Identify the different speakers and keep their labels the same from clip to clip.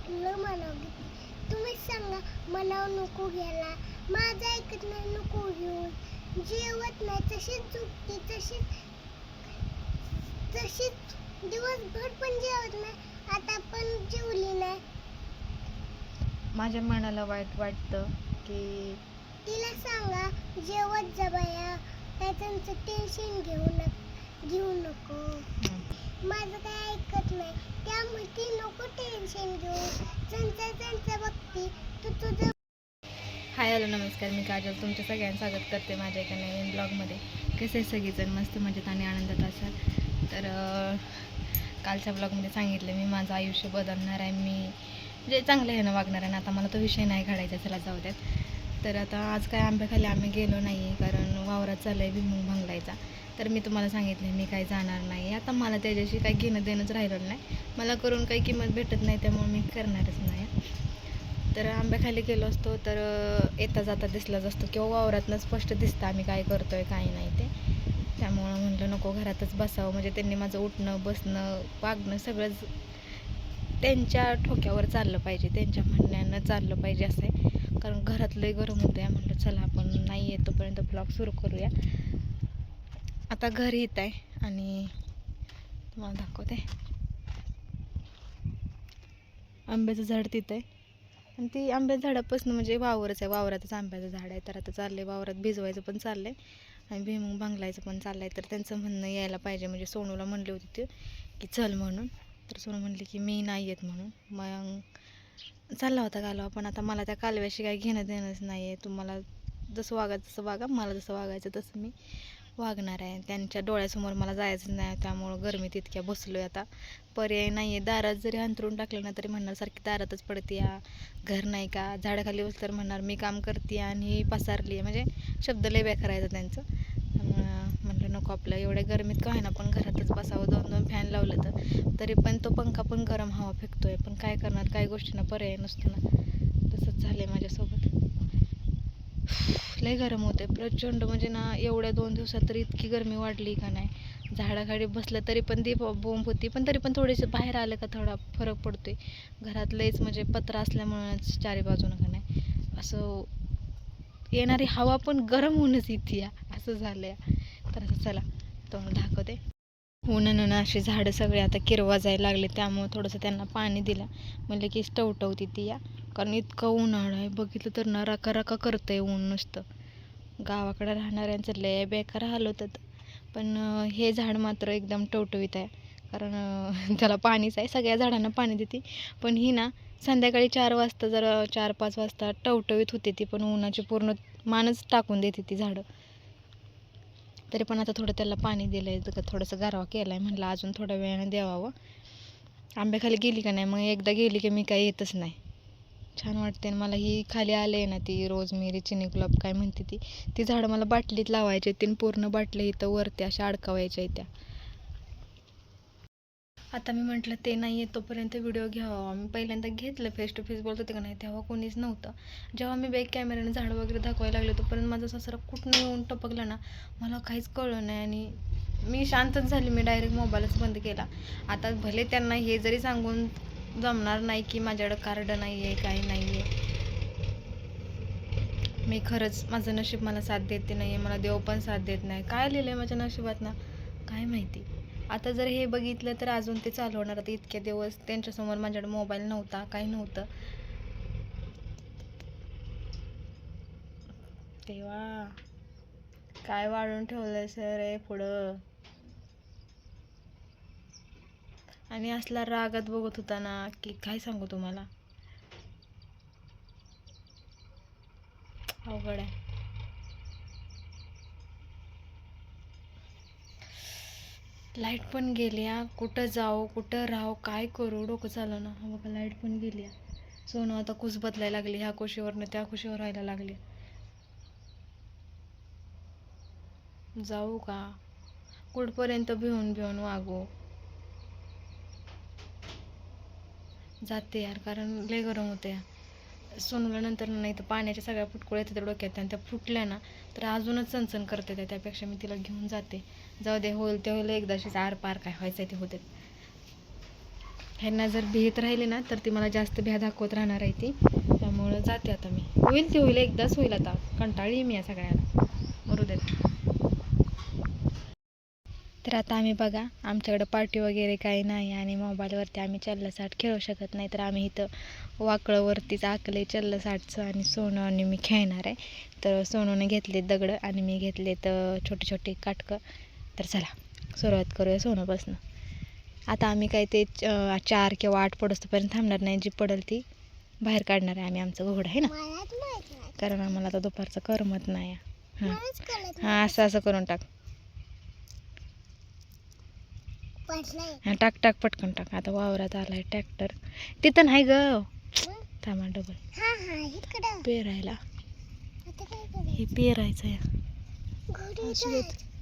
Speaker 1: म्हटलं म्हणावं घेते. तुम्हीच सांगा म्हणावं नको घ्यायला. माझं ऐकत नाही नको घेऊन. जेवत नाही तशीच झोपते तशीच दिवसभर पण जेवत नाही. आता पण जेवली नाही.
Speaker 2: माझ्या मनाला वाईट वाटतं की
Speaker 1: तिला सांगा जेवत जा बाया. काय त्यांचं टेन्शन घेऊ नको. माझं काय ऐकत नाही त्यामुळे ती नको टेन्शन घेऊ. त्यांचं बघती तू तुझं.
Speaker 2: हाय हॅलो नमस्कार, मी काजल तुमच्या सगळ्यांचं स्वागत करते माझ्या एका नवीन ब्लॉगमध्ये. कसे सगळेजण मस्त मजेत आणि आनंदात असाल तर कालच्या ब्लॉगमध्ये सांगितलं मी माझं आयुष्य बदलणार आहे, मी म्हणजे चांगलं ह्यानं वागणार आहे. आता मला तो विषय नाही काढायचा, चला जाऊ द्यात. तर आता आज काय आंब्याखाली आम्ही गेलो नाही कारण वावरात चाललं आहे भुईमूग भांगलायचा. तर मी तुम्हाला सांगितलं मी काही जाणार नाही. आता मला त्याच्याशी काही घेणं देणंच राहिलं नाही. मला करून काही किंमत भेटत नाही त्यामुळे मी करणारच नाही. तर आंब्याखाली गेलो असतो तर येता जाता दिसलाच असतो किंवा वावरातनं स्पष्ट दिसतं आम्ही काय करतो आहे काही नाही ते. त्यामुळं म्हटलं नको घरातच बसावं, म्हणजे त्यांनी माझं उठणं बसणं वागणं सगळंच त्यांच्या ठोक्यावर चाललं पाहिजे, त्यांच्या म्हणण्यानं चाललं पाहिजे असं आहे. कारण घरात लय गरम होतं आहे. म्हटलं चला आपण नाही येतोपर्यंत ब्लॉग सुरू करूया. आता घरी येत आहे आणि तुम्हाला दाखवते. आंब्याचं झाड तिथं आहे आणि ती आंब्याच्या झाडापासून म्हणजे वावरच आहे, वावरातच आंब्याचं झाड आहे. तर आता चाललं आहे वावरात भिजवायचं पण चाललं आहे आणि भुईमूग भांगलायचं पण चाललं आहे. तर त्यांचं म्हणणं यायला पाहिजे, म्हणजे सोनूला म्हणले होते ते की चल म्हणून. तर सोनू म्हणली की मी नाही येत म्हणून. मग चालला होता कालवा, पण आता मला त्या कालव्याशी काही घेणं देणंच नाही आहे. तुम्हाला जसं वागायचं तसं वागा, मला जसं वागायचं तसं मी वागणार आहे. त्यांच्या डोळ्यासमोर मला जायचं नाही, त्यामुळं गरमीत इतक्या बसलो आहे. आता पर्याय नाही आहे. दारात जरी अंथरून टाकलं ना तरी म्हणणार सारखी दारातच पडते या, घर नाही का. झाडाखाली बसलं तर म्हणणार मी काम करते आणि पसारली आहे, म्हणजे शब्द लय बेकार करायचं त्यांचं. त्यामुळं म्हटलं नको, आपलं एवढ्या गरमीत का होईना पण घरातच बसावं. 2-2 फॅन लावलं तर तरी पण तो पंखा पण गरम हवा फेकतो आहे. पण काय करणार, काही गोष्टींना पर्याय नसतो ना. तसंच झालं आहे माझ्यासोबत. लय गरम होते प्रचंड, म्हणजे ना एवढ्या 2 दिवसात तरी इतकी गरमी वाढली का नाही. झाडाखाली बसलं तरी पण ती बोंब होती, पण तरी पण थोडेसे बाहेर आलं का थोडा फरक पडतोय. घरात लयच म्हणजे पत्र असल्यामुळेच चारी बाजूनं का नाही असं येणारी हवा पण गरम होऊनच येते असं झालं आहे. तर असं चला तुम्हाला दाखवते. उन्हानं अशी झाडं सगळे आता किरवा जायला लागले, त्यामुळे थोडंसं त्यांना पाणी दिलं. म्हणलं की टवटवती ती या, कारण इतकं उन्हाळा आहे बघितलं तर ना राका राका करतं आहे ऊन नुसतं. गावाकडं राहणाऱ्यांचं लय बेकार हाल होतात. पण हे झाड मात्र एकदम टवटवीत आहे, कारण त्याला पाणीच आहे. सगळ्या झाडांना पाणी देते, पण ही ना संध्याकाळी 4 वाजता जरा 4-5 वाजता टवटवीत होते ती, पण उन्हाची पूर्ण मानच टाकून देते ती झाडं. तरी पण आता थोडं त्याला पाणी दिलं आहे, थोडंसं गारवा केला आहे. म्हटलं अजून थोड्या वेळाने द्यावावं. आंब्याखाली गेली का नाही मग एकदा गेली की मी काही येतच नाही. छान वाटते. मला ही खाली आले आहे ना ती रोजमेरी चिनी गुलाब काय म्हणते ती झाडं मला बाटलीत लावायचे, तीन पूर्ण बाटल्या इथं वरती अशा अडकवायच्या त्या. आता मी म्हटलं ते नाही आहे तोपर्यंत व्हिडिओ घ्यावा. मी पहिल्यांदा घेतलं, फेस टू फेस बोलत होते का नाही तेव्हा कोणीच नव्हतं. जेव्हा मी बॅक कॅमेऱ्याने झाडं वगैरे दाखवायला लागले तोपर्यंत माझा सासरा कुठनं येऊन टपकला ना मला काहीच कळलं नाही आणि मी शांतच झाली. मी डायरेक्ट मोबाईलच बंद केला. आता भले त्यांना हे जरी सांगून जमणार नाही की माझ्याकडं कार्ड नाही आहे काही नाही आहे, मी खरंच माझं नशीब मला साथ देते नाही आहे, मला देव पण साथ देत नाही. काय लिहिलं आहे माझ्या नशिबात ना काय माहिती. आता जर हे बघितलं तर अजून ते चालू होणार. आता इतके दिवस त्यांच्यासमोर माझ्याकडे मोबाईल नव्हता, काही नव्हतं. तेव्हा काय वाढून ठेवलंय सर आहे पुढं. आणि असला रागात बघत होता ना की काय सांगू तुम्हाला, अवघड आहे. लाईट पण गेली. कुठं जाऊ कुठं राहू काय करू डोकं चाललं ना. बघा लाईट पण गेली. सोनू आता कुस बदलायला लागली, ह्या कुशीवरनं त्या कुशीवर राहायला लागली. जाऊ का कुठपर्यंत भिवून भिवून वागू. जाते यार, कारण लय गरम होते. सोनूला नंतर नाही तर पाण्याच्या सगळ्या फुटकुळ्या येतात डोक्यात आणि त्या फुटल्या ना तर अजूनच चणचण करते. त्यापेक्षा मी तिला घेऊन जाते. जाऊ दे, होईल ते होईल, एकदाशीच आर पार काय व्हायचं ते होते. ह्यांना जर भीत राहिली ना तर ती मला जास्त भ्या दाखवत राहणार आहे ती. त्यामुळं जाते आता मी. होईल ती होईल, एकदाच होईल. आता कंटाळी मी या सगळ्याला, मरू देत. तर आता आम्ही बघा, आमच्याकडं पार्टी वगैरे काही नाही आणि मोबाईलवरती आम्ही चल्लसाठ खेळू शकत नाही. तर आम्ही इथं वाकळवरतीच आकले चल्लसाठचं आणि सोनू आणि मी खेळणार आहे. तर सोनूने घेतले दगडं आणि मी घेतले तर छोटे छोटे काटकं. तर चला सुरुवात करूया सोनूपासून. आता आम्ही काय ते 4 किंवा 8 पडोसपर्यंत थांबणार नाही. जी पडेल ती बाहेर काढणार आहे आम्ही आमचं घोडं, आहे ना. कारण आम्हाला आता दुपारचं करमत नाही. हां असं असं करून टाक. हां टाक टाक पटकन टाक. आता वावरात आलाय ट्रॅक्टर. तिथं नाही ग, थांबा डबल पेरायला. हे पेरायचं आहे.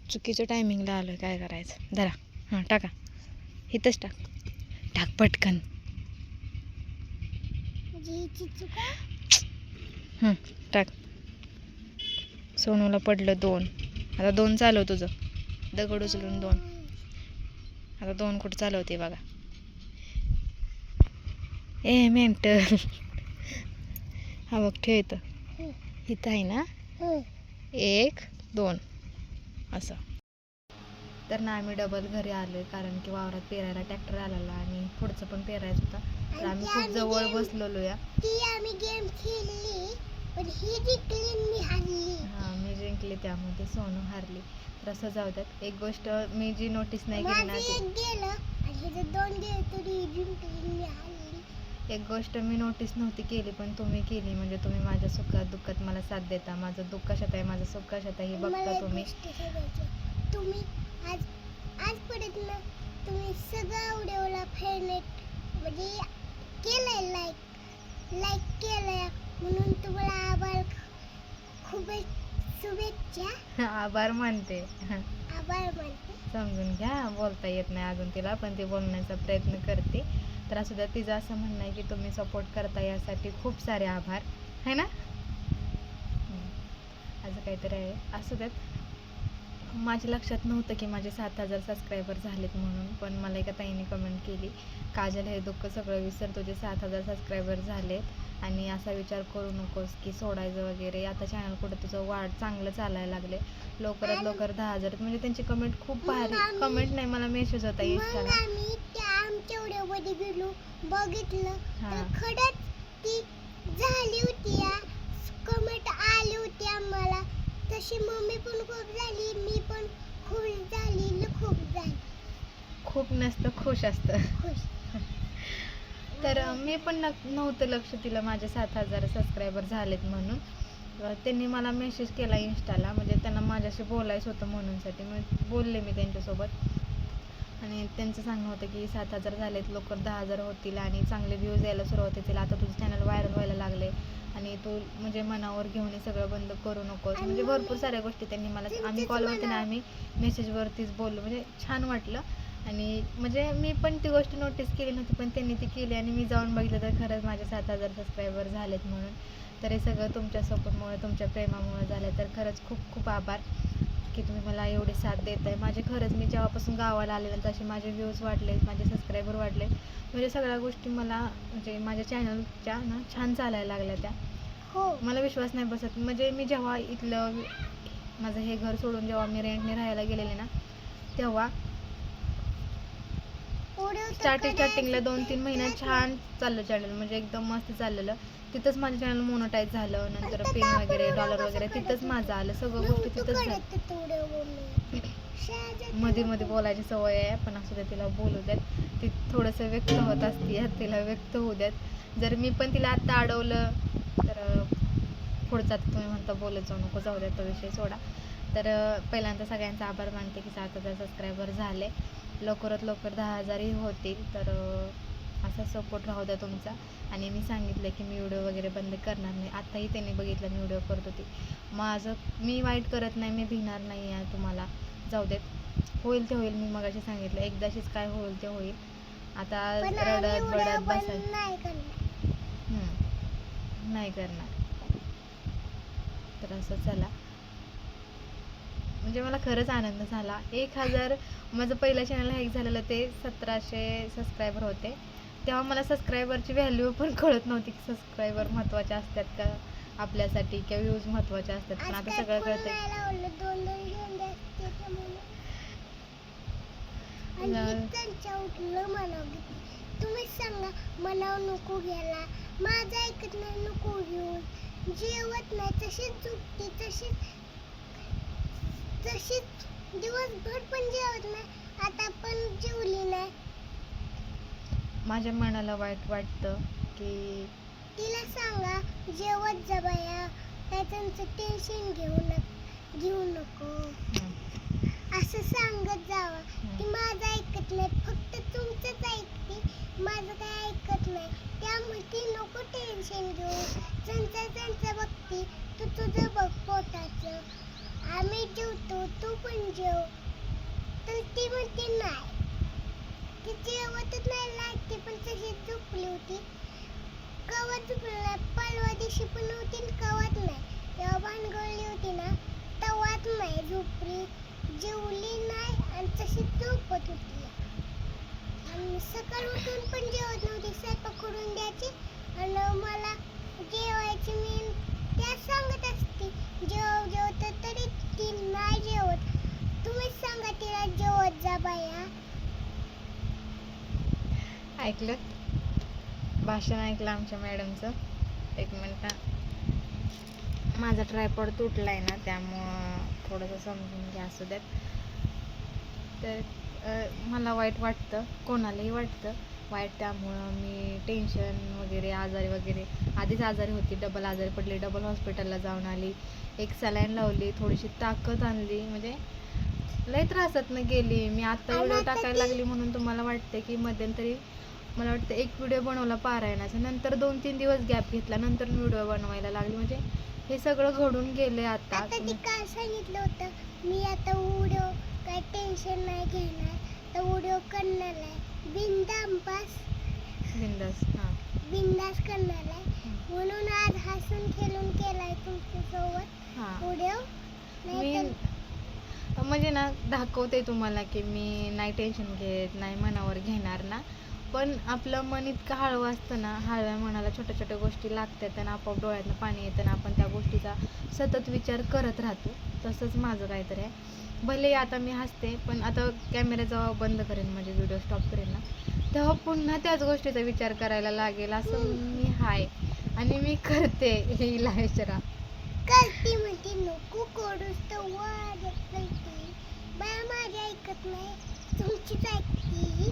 Speaker 2: चुकीच्या टायमिंगला आलोय, काय करायचं. धरा. हां टाका, इथंच टाक. टाक पटकन. टाक. सोनूला पडलं 2. आता 2 चालव तुझं. दगड उचलून 2. आता 2 कुठं चालवते बघा. ए मेंटल. हा बघ ठेव इथं आहे ना. 1 2 असं. तर ना आम्ही डबल घरी आलोय कारण की वावरात पेरायला ट्रॅक्टर आलेला आणि पुढचं पण पेरायचं होता. तर आम्ही खूप जवळ बसलेलो या.
Speaker 1: आम्ही गेम खेळली पण ही जिंकली मी हारली.
Speaker 2: हां मी जिंकले, त्यामध्ये सोनू हारली. तर असं जाऊ द्यात. एक गोष्ट मी जी नोटीस नाही केली ना, एक गोष्ट मी नोटीस नव्हती केली पण तुम्ही केली. म्हणजे तुम्ही माझ्या सुखात दुःखात मला साथ देता. माझं दुःख कशात आहे, माझं सुख कशात आहे हे बघता तुम्ही.
Speaker 1: तुम्ही आजपर्यंत तुम्ही सगळं व्हिडिओला फेवरेट म्हणजे केलंय, लाईक केलंय म्हणून तुम्हाला आभार, खूप शुभेच्छा.
Speaker 2: आभार मानते.
Speaker 1: आभार मानते.
Speaker 2: समजून घ्या, बोलता येत नाही अजून तिला, पण ती बोलण्याचा प्रयत्न करते. तर असू द्या. तिचं असं म्हणणं आहे की तुम्ही सपोर्ट करता यासाठी खूप सारे आभार, है ना. असं काहीतरी आहे. असू द्यात. माझ्या लक्षात नव्हतं की माझे 7000 सबस्क्रायबर झालेत म्हणून. पण मला एका ताईने कमेंट केली, काजल हे दुःख सगळं विसर, तुझे 7000 सबस्क्रायबर झालेत आणि असा विचार करू नकोस की सोडायचं वगैरे. आता चॅनल कुठं तुझं वाढ चांगलं चालायला लागले, लवकरात लवकर 10,000. म्हणजे त्यांची कमेंट खूप भारी. कमेंट नाही, मला मेसेज होता इंस्टाला.
Speaker 1: आम्ही त्या आमच्या व्हिडिओमध्ये गेलो, बघितलं तर खरंच ती झाली होती. कमेंट आली होती आम्हाला. तशी मम्मी पण खूप झाली, मी पण खुश झाली, खूप झाली.
Speaker 2: खूप नसतं, खुश असतं.
Speaker 1: खुश.
Speaker 2: तर मी पण नव्हतं लक्ष दिलं माझे 7000 सबस्क्रायबर झालेत म्हणून. त्यांनी मला मेसेज केला इंस्टाला, म्हणजे त्यांना माझ्याशी बोलायचं होतं म्हणूनसाठी. मग बोलले मी त्यांच्यासोबत आणि त्यांचं सांगणं होतं की 7000 झालेत, लवकर 10,000 होतील आणि चांगले व्ह्यूज यायला सुरुवात होतील. आता तुझं चॅनल व्हायरल व्हायला लागले आणि तू म्हणजे मनावर घेऊन हे सगळं बंद करू नकोस. म्हणजे भरपूर साऱ्या गोष्टी त्यांनी मला, आम्ही कॉलवरती ना आम्ही मेसेजवरतीच बोललो. म्हणजे छान वाटलं. आणि म्हणजे मी पण ती गोष्ट नोटीस केली नव्हती पण त्यांनी ती केली आणि मी जाऊन बघितलं तर खरंच माझे 7000 सबस्क्रायबर झालेत म्हणून. तर हे सगळं तुमच्या सपोर्टमुळे, तुमच्या प्रेमामुळे झालं. तर खरंच खूप खूप आभार की तुम्ही मला एवढी साथ देत आहे. माझे खरंच मी जेव्हापासून गावाला आले ना तसे माझे व्ह्यूज वाढले, माझे सबस्क्रायबर वाढले. म्हणजे सगळ्या गोष्टी मला म्हणजे माझ्या चॅनलच्या ना छान चालायला लागल्या त्या.
Speaker 1: हो.
Speaker 2: मला विश्वास नाही बसत. म्हणजे मी जेव्हा इथलं माझं हे घर सोडून जेव्हा मी रेंटने राहायला गेलेले ना, तेव्हा स्टार्टिंगला 2-3 महिन्यात छान चाललं चॅनल. म्हणजे एकदम मस्त चाललेलं. तिथंच माझं चॅनल मोनोटाईज झालं. नंतर पिन वगैरे, डॉलर वगैरे तिथंच माझं आलं. सगळं गोष्टी तिथंच झालं. मध्ये मध्ये बोलायची सवय आहे, पण असू द्या, तिला बोलू द्यात. ती थोडंसं व्यक्त होत असते, तिला व्यक्त होऊ द्यात. जर मी पण तिला आत्ता अडवलं तर पुढचा तुम्ही म्हणता बोलत जाऊ नको, जाऊ द्या, तो विषय सोडा. तर पहिल्यांदा सगळ्यांचा आभार मानते की 7000 सबस्क्रायबर झाले, लवकरात लवकर 10,000ही होतील. तर असा सपोर्ट राहू द्या तुमचा. आणि मी सांगितलं की मी व्हिडिओ वगैरे बंद करणार नाही. आत्ताही त्यांनी बघितलं मी व्हिडिओ करत होती. माझं मी वाईट करत नाही, मी भिणार नाही आहे तुम्हाला. जाऊ देत, होईल ते होईल. मी मगाशी सांगितलं एकदाशीच काय होईल ते होईल. आता रडत बडत बसायचं नाही करणार. तर असं चला, म्हणजे मला खरंच आनंद झाला. 1000 माझं पहिलं चॅनल हॅक झालेलं ते 1700 सबस्क्रायबर होते तेव्हा मला सबस्क्रायबरची व्हॅल्यू पण कळत नव्हती की सबस्क्रायबर महत्त्वाचे असतात का आपल्यासाठी किंवा व्ह्यूज महत्त्वाचे असतात, पण आता सगळं कळतंय.
Speaker 1: तुम्ही सांगा मनाव नको घ्यायला, माझं ऐकत नाही नको घेऊन, जेवत नाही तशीच झोपते, तशीच दिवसभर पण जेवत नाही, आता पण जेवली नाही.
Speaker 2: माझ्या मनाला वाईट वाटतं की
Speaker 1: तिला सांगा जेवत जा बाया, काय त्यांचं टेन्शन घेऊ नको असं सांगत जावं. ती माझं ऐकत नाही, फक्त तुमचंच ऐकते, माझं काय ऐकत नाही. त्यामुळे ती नको टेन्शन घेऊ, त्यांचं बघते, तू तुझं बघ पोटाचं. आम्ही जेवतो तू पण जेव. तर ती म्हणते नाही, ती जेवतच नाही, लागते पण तशीच झोपली होती. कवच झोपली नाही, परवा दिवशी पण नव्हती, कवच नाही. तेव्हा भानगळली होती ना, तेव्हाच नाही झोपली, जेवली नाही आणि तशीच झोपत होती. आणि सकाळ उठून पण जेवत नव्हती, स्वयंपाक करून द्यायची आणि मला जेवायची. मी त्या सांगत असते जेव तर तरी ती नाही जेवत. तुम्हीच सांगा तिला जेवत जा बाया.
Speaker 2: ऐकलं भाषण ऐकलं आमच्या मॅडमचं. एक मिनिट, माझा ट्रायपॉड तुटला आहे ना, त्यामुळं थोडंसं समजून घ्या, असू द्यात. तर मला वाईट वाटतं, कोणालाही वाटतं वाईट, त्यामुळं मी टेन्शन वगैरे आजारी वगैरे, आधीच आजारी होती, डबल आजारी पडली, डबल हॉस्पिटलला जाऊन आली, एक सलाईन लावली, थोडीशी ताकद आणली, म्हणजे लई त्रासातनं गेली मी. आत्ता व्हिडिओ टाकायला लागली म्हणून तुम्हाला वाटते की मध्यंतरी मला वाटतं एक व्हिडिओ बनवला पारायणाचा, नंतर 2-3 दिवस गॅप घेतला, नंतर मी व्हिडिओ बनवायला लागली. म्हणजे हे सगळं घडून गेले. आता
Speaker 1: ती काय सांगितलं होतं, मी आता व्हिडिओ काय टेन्शन नाही घेणार, तर व्हिडिओ करणार आहे बिंदास करणार आहे, म्हणून आज हसून खेळून केलाय तुमच्यासोबत व्हिडिओ.
Speaker 2: मी म्हणजे ना दाखवते तुम्हाला की मी नाही टेन्शन घेत, नाही मनावर घेणार ना, पण आपलं मन इतकं हळवं असतं ना, हळव्या मनाला छोट्या छोट्या गोष्टी लागतात आणि आपोआप डोळ्यातनं पाणी येतं ना, आपण त्या गोष्टीचा सतत विचार करत राहतो. तसंच माझं काहीतरी आहे. भले आता मी हसते, पण आता कॅमेरा जेव्हा बंद करेन, म्हणजे व्हिडिओ स्टॉप करेन ना, तेव्हा पुन्हा त्याच गोष्टीचा विचार करायला लागेल. असं मी हाय आणि मी करते. हिला विचारा
Speaker 1: करती म्हणते नको करूस तर वाजत नाही, बाया माझी ऐकत नाही, तुमचीच ऐकती,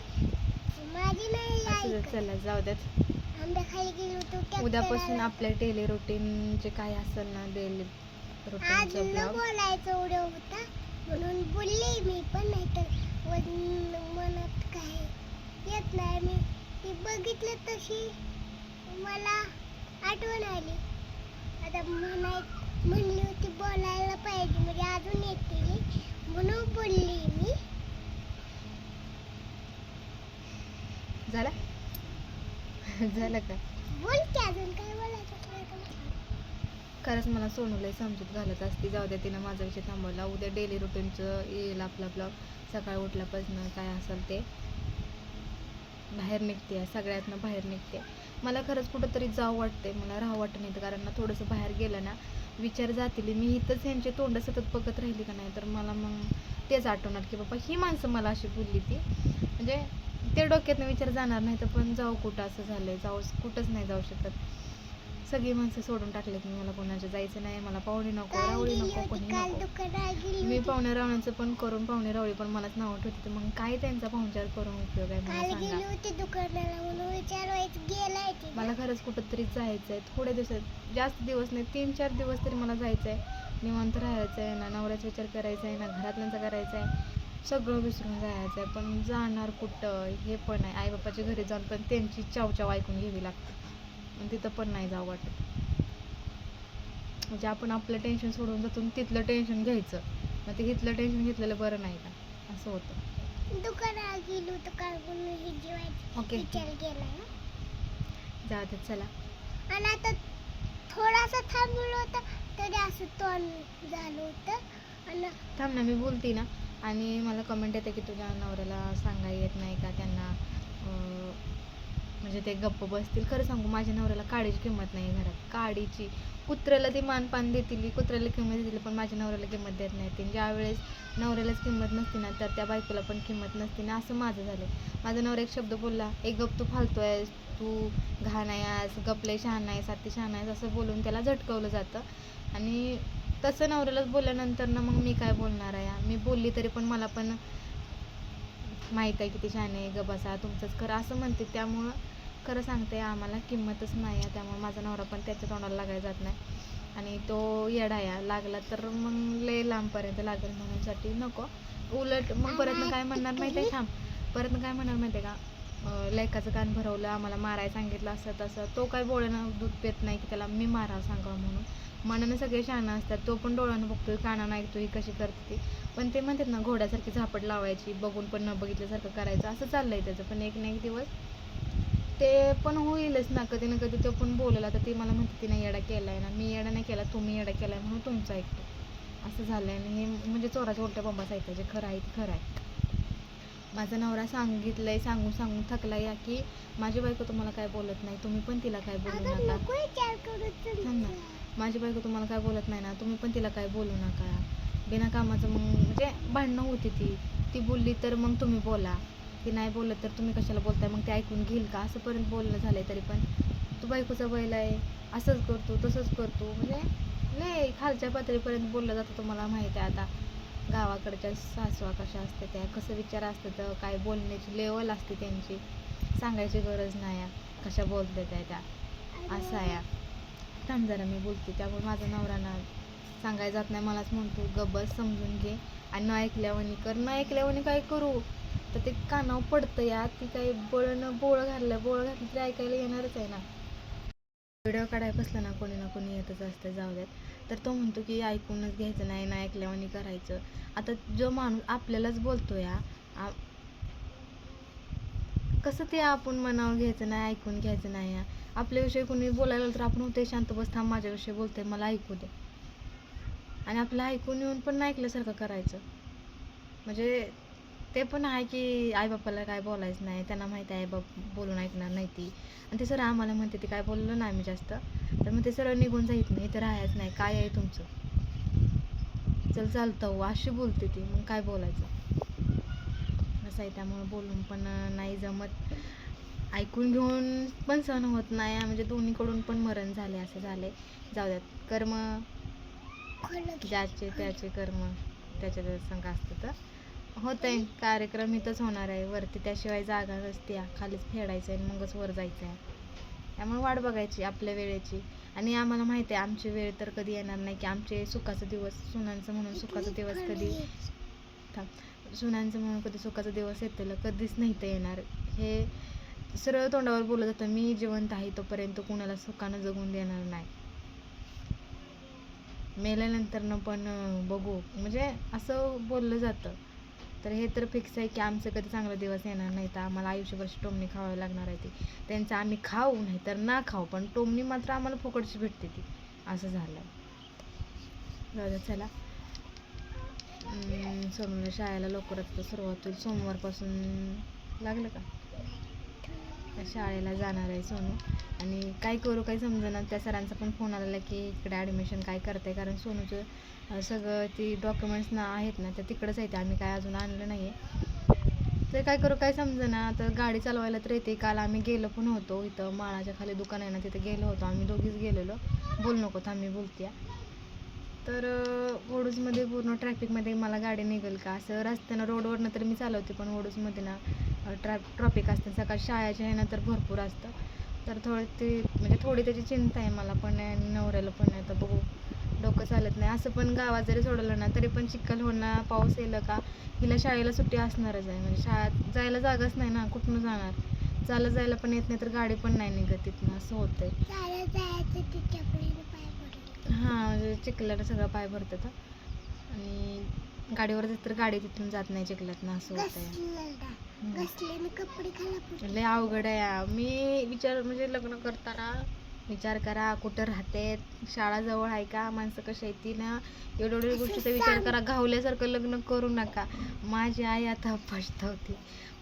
Speaker 1: माझी नाही ऐकत.
Speaker 2: चला जाऊ द्यात.
Speaker 1: आंब्या खाली गेलो होतो,
Speaker 2: उद्यापासून आपल्या डेली रुटीन जे काय असेल ना, डेली
Speaker 1: आज न बोलायचं व्हिडिओ होता म्हणून बोलली मी, पण नाही तर मनात काय येत नाही. मी ती बघितलं तशी मला आठवण आली. आता म्हणली होती बोलायला पाहिजे, म्हणजे अजून येते म्हणून बोलली मी.
Speaker 2: झालं का?
Speaker 1: बोल की, अजून काय बोलायचं.
Speaker 2: खरंच मला सोनूलाही समजूत घालत असते. जाऊ द्या, तिनं माझा विषय थांबवला. उद्या डेली रुटीनचं येईल आपला ब्लॉग. सकाळी उठल्यापासून काय असेल ते बाहेर निघते, सगळ्यातनं बाहेर निघते. मला खरंच कुठंतरी जावं वाटते, मला राहावं वाटत नाही, कारण ना थोडंसं बाहेर गेलं ना विचार जातील. मी इथंच यांचे तोंड सतत बघत राहिली का नाही, तर मला मग तेच आठवणार की बाबा ही माणसं मला अशी बोलली ती, म्हणजे ते डोक्यातनं विचार जाणार नाही. तर पण जाऊ कुठं, असं झालंय, कुठंच नाही जाऊ शकत. सगळी माणसं सोडून टाकलेत मी, मला कोणाच्या जायचं नाही, मला पाहुणे नको, रावळी नको, कोणी नको. मी पाहुणे रावण्याचं पण करून पाहुणे रावळी पण मलाच नाव ठेवते, तर मग काय त्यांचा पाहुणचार करून उपयोग आहे मला सांगा. मला खरंच कुठंतरी जायचं आहे, थोड्या दिवसात, जास्त दिवस नाही, 3-4 दिवस तरी मला जायचं आहे. निवांत राहायचं आहे ना, नवऱ्याचा विचार करायचा आहे ना, घरातल्यांचा करायचा आहे, सगळं विसरून जायचं आहे. पण जाणार कुठं हे पण आहे. आईबापाच्या घरी जाऊन पण त्यांची चावचाव ऐकून घ्यावी लागते, पण तिथं पण नाही जावं वाटत. म्हणजे आपण आपलं टेन्शन सोडून जातो, तिथलं टेन्शन घ्यायचं, मग ते इथलं टेन्शन घेतलेलं बरं नाही का, असं होतं.
Speaker 1: दुकानात गेलो तर काय
Speaker 2: ओके,
Speaker 1: विचार केला ना,
Speaker 2: जाऊ दे, चला.
Speaker 1: आणि आता थोडासा थांबलो होता तरी असं तोंड झालं होतं. आणि
Speaker 2: थांब ना, मी बोलते ना. आणि मला कमेंट येते की तुझ्या नवऱ्याला सांगायला येत नाही का, त्यांना म्हणजे ते गप्प बसतील. खरं सांगू, माझ्या नवऱ्याला काडीची किंमत नाही घरात, काडीची. कुत्र्याला ती मानपान देतील, कुत्र्याला किंमत देतील, पण माझ्या नवऱ्याला किंमत देत नाही. ते ज्या वेळेस नवऱ्यालाच किंमत नसते ना, तर त्या बायकोला पण किंमत नसते ना, असं माझं झालं. माझा नवरा एक शब्द बोलला, एक गप तू फालतू आहेस, तू घाण आहेस, गपले शहाणा आहेस, अति शहाणा आहेस, असं बोलून त्याला झटकवलं जातं. आणि तसं नवऱ्यालाच बोलल्यानंतर ना मग मी काय बोलणार आहे. मी बोलली तरी पण मला पण माहीत आहे किती शहाणे आहे, ग बसा तुमचंच खरं असं म्हणते. त्यामुळं खरं सांगते, आम्हाला किंमतच नाही आहे. त्यामुळे माझा नवरा पण त्याच्या तोंडाला लागायला जात नाही. आणि तो येडा या लागला तर मग लय लांबपर्यंत लागेल म्हणूनसाठी नको. उलट मग परत काय म्हणणार माहिती आहे, थांब, परत काय म्हणणार माहिती आहे का, लेकाचं कान भरवलं, आम्हाला मारायला सांगितलं, असं तसं. तो काय बोलणं दूध पेत नाही की त्याला मी मारावं सांगावं म्हणून. मनानं सगळे शहाणं असतात. तो पण डोळ्यानं बघतोय, कानानं ऐकतोय ही कशी करते ती. पण ते म्हणतात ना, घोड्यासारखी झापड लावायची, बघून पण न बघितल्यासारखं करायचं, असं चाललंय त्याचं. पण एक ना एक दिवस ते पण होईलच ना, कधी ना कधी तो पण बोलला. तर ती मला म्हणते तिने येडा केला आहे ना. मी येडा नाही केला, तुम्ही येडा केला आहे म्हणून तुमचं ऐकतो, असं झालं आहे. आणि हे म्हणजे चोराच्या उलट्या बंबाच ऐकतं, जे खरं आहे ते खरं आहे. माझा नवरा सांगितलं आहे, सांगून सांगून थकला या की माझी बायको तुम्हाला काय बोलत नाही, तुम्ही पण तिला काय बोलू नका. ना, माझी बायको तुम्हाला काय बोलत नाही ना, तुम्ही पण तिला काय बोलू नका. बिना कामाचं मग म्हणजे भांडणं होती, ती बोलली तर मग तुम्ही बोला, ती नाही बोलत तर तुम्ही कशाला बोलताय, मग ते ऐकून घेईल का, असंपर्यंत बोलणं झालं आहे. तरी पण तू बायकोचा बैल आहे, असंच करतो तसंच करतो, म्हणजे नाही खालच्या पातळीपर्यंत बोललं जातं. तुम्हाला माहिती आहे आता गावाकडच्या सासवा कशा असते, त्या कसं विचार असतं, तर काय बोलण्याची लेवल असते त्यांची, सांगायची गरज नाही कशा बोलतात त्या, असं आहे. थांब जरा मी बोलते. त्यामुळे माझा नवरा ना सांगायला जात नाही, मलाच म्हणतो गबस समजून घे आणि न ऐकल्यावानी कर. न ऐकल्यावानी काय करू, तर ते कानावर पडतं या. ती काही बोळं घातली तरी ऐकायला येणारच आहे ना. व्हिडिओ काढायला बसला ना, कोणी ना कोणी येतच असतं, जाऊ द्यात. तर तो म्हणतो की ऐकूनच घ्यायचं नाही, ना ऐकल्यावानी करायचं. आता जो माणूस आपल्यालाच बोलतो या, कसं ते आपण मनावर घ्यायचं नाही, ऐकून घ्यायचं नाही या. आपल्याविषयी कोणी बोलायला तर आपण होते शांत, बस थांब माझ्याविषयी बोलते, मला ऐकू दे. आणि आपलं ऐकून येऊन पण नाही ऐकल्यासारखं करायचं. म्हणजे ते पण आहे की आईबापाला काय बोलायचं नाही, त्यांना माहिती आहे आईबाप बोलून ऐकणार नाही ती. आणि ते सर आम्हाला म्हणते ते काय बोललं नाही मी जास्त, तर मग ते सरळ निघून जाईत नाही, तर राहायचं नाही, काय आहे तुमचं, चल चालतं हो, अशी बोलते ती. मग काय बोलायचं, असं आहे. त्यामुळं बोलून पण नाही जमत, ऐकून घेऊन पण सहन होत नाही. म्हणजे दोन्हीकडून पण मरण झाले, असं झाले. जाऊ द्यात, कर्म ज्याचे त्याचे कर्म त्याच्या संघ असतं. तर होत आहे कार्यक्रम इथंच होणार आहे वरती, त्याशिवाय जागा नसते, खालीच फेडायचं आहे मगच वर जायचं आहे. त्यामुळे वाट बघायची आपल्या वेळेची. आणि आम्हाला माहिती आहे आमची वेळ तर कधी येणार नाही, की आमचे सुखाचा दिवस, सुनांचं म्हणून सुखाचा दिवस कधी सुनांचं म्हणून कधी सुखाचा दिवस येतं कधीच नाही तर येणार. हे सरळ तोंडावर बोललं जातं, मी जिवंत आहे तोपर्यंत कुणाला सुखानं जगून देणार नाही, मेल्यानंतर पण बघू, म्हणजे असं बोललं जातं. तर हे तर फिक्स आहे की आमचं कधी चांगला दिवस येणार नाही, तर आम्हाला आयुष्यभर टोमणी खावावी लागणार आहे. ती त्यांचं आम्ही खाऊ नाही तर ना खाऊ, पण टोमणी मात्र आम्हाला फुकटची भेटते ती, असं झालं. बरं चला, सोनूला शाळेला लवकरच सुरुवात होईल, सोमवारपासून लागलं का शाळेला जाणार आहे सोनू. आणि काय करू काही समजेना. त्या सरांचा पण फोन आलेला की इकडे ॲडमिशन काय करते, कारण सोनूचं सगळं ती डॉक्युमेंट्स ना आहेत ना, तर तिकडंच आहे, ते आम्ही काय अजून आणलं नाही आहे. तर काय करू काय समजेना. तर गाडी चालवायला तर येते. काल आम्ही गेलो पण होतो, इथं माळाच्या खाली दुकान आहे ना, तिथे गेलो होतो आम्ही दोघीच गेलेलो. बोल नको थांब मी बोलते. तर ओडूसमध्ये पूर्ण ट्रॅफिकमध्ये मला गाडी निघेल का, असं रस्त्यानं रोडवरनं तर मी चालवते, पण ओडूसमध्ये ना ट्रॉफिक असतं, सकाळ शाळेच्या आहे ना तर भरपूर असतं. तर थोडी त्याची चिंता आहे मला पण आणि नवऱ्याला पण आहे. तर बघू, डोकं चालत नाही. असं पण गावात जरी सोडलं ना तरी पण चिखल होणार, पाऊस येलं का हिला शाळेला सुट्टी असणारच आहे. म्हणजे शाळेत जायला जागाच नाही ना, कुठून जाणार, चालत जायला पण येत नाही, तर गाडी पण नाही निघत तिथनं, असं होतंय. हां, म्हणजे चिखलाला सगळं पाय भरतात. आणि गाडीवर तर गाडी तिथून जात नाही चिखलातनं, असं होतंय. लय अवघड आहे. मी विचार म्हणजे लग्न करताना विचार करा कुठं राहते, शाळा जवळ आहे का, माणसं कशी आहे ती ना, एवढ्या गोष्टीचा विचार करा. घावल्यासारखं लग्न करू नका. माझी आई आता पछतावते.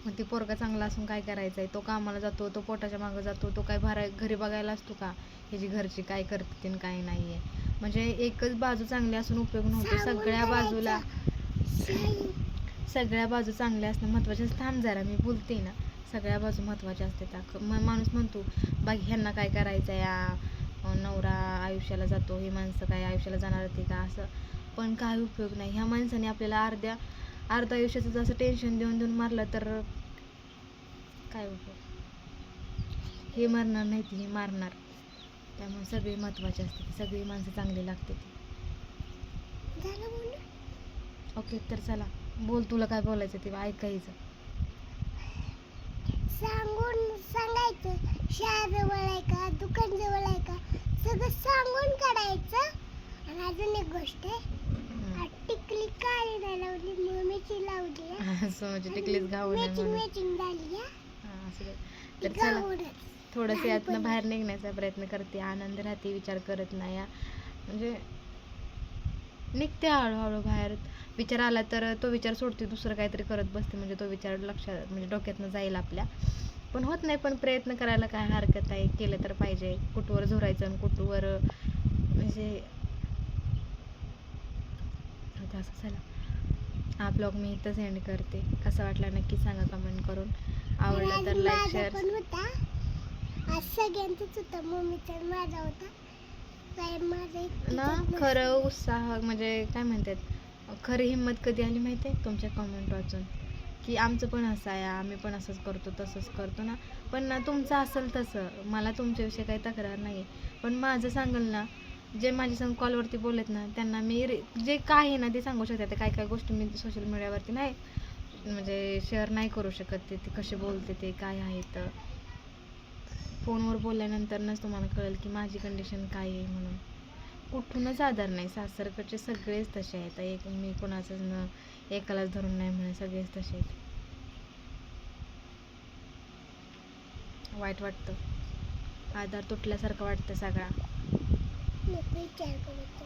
Speaker 2: मग ती पोरगा चांगला असून काय करायचं आहे, तो कामाला जातो, तो पोटाच्या मागं जातो, तो काय घरी बघायला असतो का ह्याची घरची काय करते आणि काय नाही आहे. म्हणजे एकच बाजू चांगली असून उपयोग नव्हतो. सगळ्या बाजू चांगल्या असणं महत्त्वाचं. थांब जरा, मी बोलते ना. सगळ्या बाजू महत्त्वाच्या असतात. माणूस म्हणतो बाकी ह्यांना काय करायचं या, नवरा आयुष्याला जातो, ही माणसं काय आयुष्याला जाणार होती का, असं. पण काय उपयोग नाही. ह्या माणसाने आपल्याला अर्ध्या आयुष्याचं जसं टेन्शन देऊन देऊन मारलं तर काय उपयोग. हे मरणार नाही ती, हे मारणार. त्यामुळे सगळे महत्त्वाचे असते, सगळी माणसं चांगली लागते. ओके, तर चला बोल, तुला काय बोलायचं ते ऐकायचं.
Speaker 1: सांगायचं शाळा जवळ आहे का, दुकान जवळ आहे का, सगळं सांगून काढायचं. आणि अजून एक गोष्ट आहे, टिकली काळी नाही लावली, मम्मीची लावली.
Speaker 2: म्हणजे टिकलीच घावून
Speaker 1: मॅचिंग झाली.
Speaker 2: तर चला, थोडंसं यातनं बाहेर निघण्याचा प्रयत्न करते, आनंद राहते, विचार करत नाही. म्हणजे निघते हळूहळू बाहेर. विचार आला तर तो विचार सोडते, दुसरं काहीतरी करत बसते. म्हणजे तो विचार लक्षात, म्हणजे डोक्यातनं जाईल आपल्या. पण होत नाही. पण प्रयत्न करायला काय हरकत आहे, केलं तर पाहिजे. कुठवर झोरायचं आणि कुठवर म्हणजे असं. चला, हा ब्लॉग मी इथंच एंड करते. कसा वाटला नक्की सांगा कमेंट करून. आवडलं तर लाईक शेअर.
Speaker 1: सगळ्यांचाच होता, मम्मीचा माझा होता
Speaker 2: ना. खरं उत्साह म्हणजे काय म्हणतात, खरी हिंमत कधी आली माहिती आहे, तुमच्या कमेंट वाचून, की आमचं पण असं आहे, आम्ही पण असंच करतो तसंच करतो ना. पण ना तुमचं असेल तसं, मला तुमच्याविषयी काही तक्रार नाही. पण माझं सांगाल ना, जे माझ्या संग कॉलवरती बोलत ना, त्यांना मी जे काय आहे ना ते सांगू शकते. काय काय गोष्टी मी सोशल मीडियावरती नाही म्हणजे शेअर नाही करू शकत. ते कसे बोलते, ते काय आहे. तर फोनवर बोलल्यानंतरच तुम्हाला कळेल की माझी कंडिशन काय आहे म्हणून. कुठूनच आधार नाही. सासरकडचे सगळेच तसे आहेत. मी कोणाचंच न एकालाच धरून नाही म्हणून, सगळेच तसे आहेत. वाईट वाटतं, आधार तुटल्यासारखं वाटतं सगळा.
Speaker 1: विचार करतो.